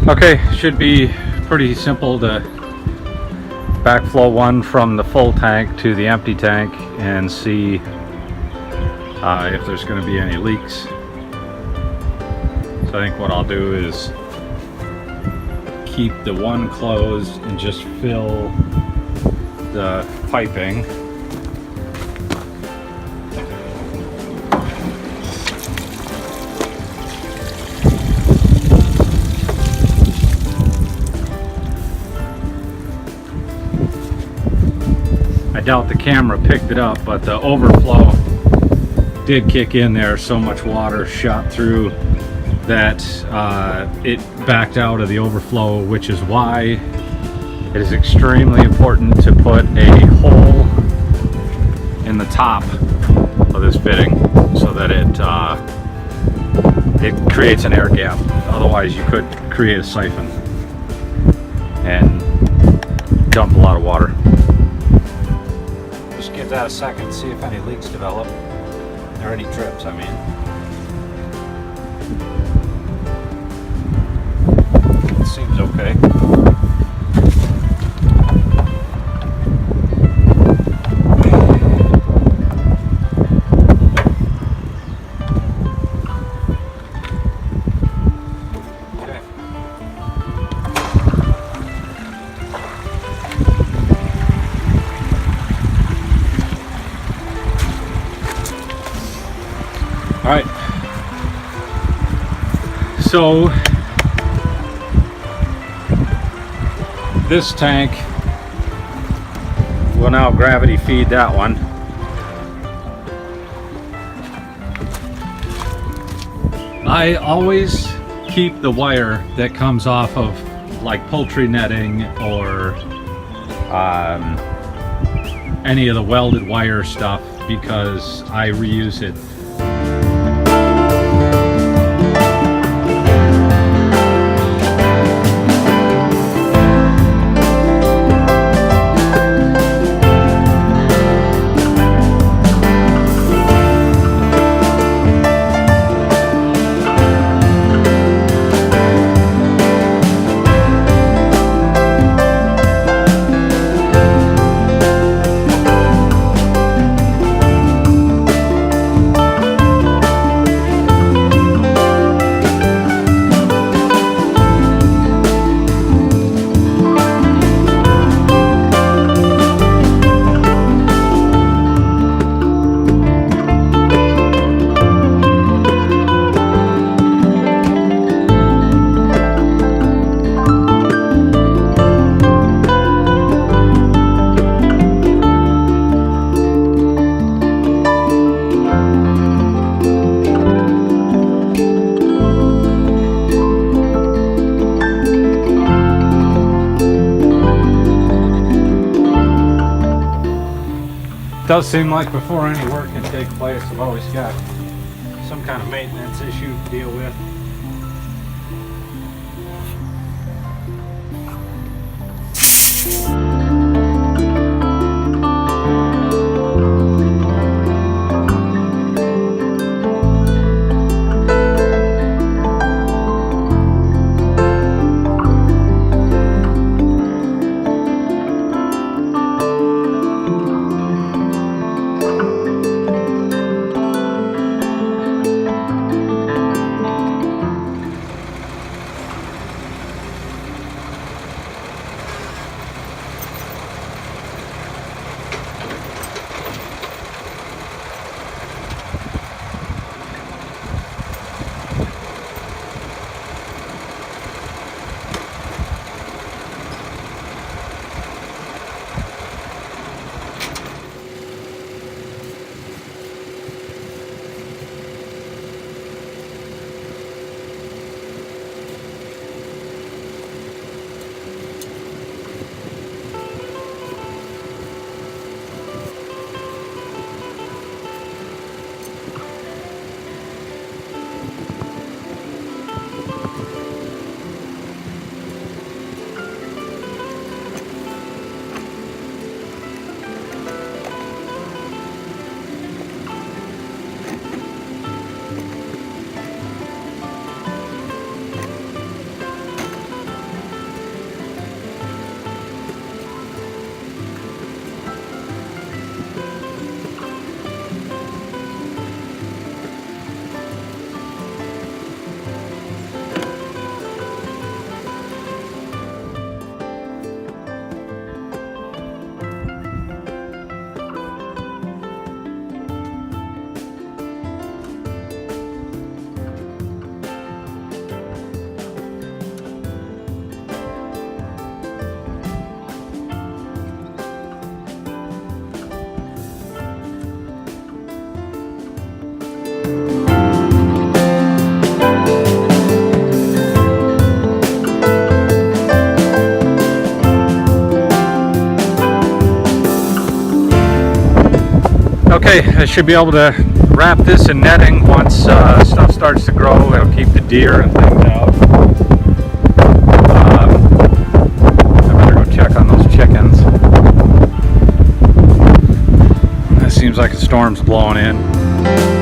Okay, should be pretty simple to backflow one from the full tank to the empty tank and see if there's going to be any leaks. So I think what I'll do is keep the one closed and just fill the piping. I doubt the camera picked it up, but the overflow did kick in there. So much water shot through that it backed out of the overflow, which is why it is extremely important to put a hole in the top of this fitting so that it creates an air gap. Otherwise you could create a siphon and dump a lot of water. Just give that a second, see if any leaks develop, or any drips, I mean. It seems okay. All right, so this tank will now gravity feed that one. I always keep the wire that comes off of like poultry netting or any of the welded wire stuff because I reuse it. Does seem like before any work can take place, I've always got some kind of maintenance issue to deal with. Okay, I should be able to wrap this in netting once stuff starts to grow. It'll keep the deer and things out. I better go check on those chickens. It seems like a storm's blowing in.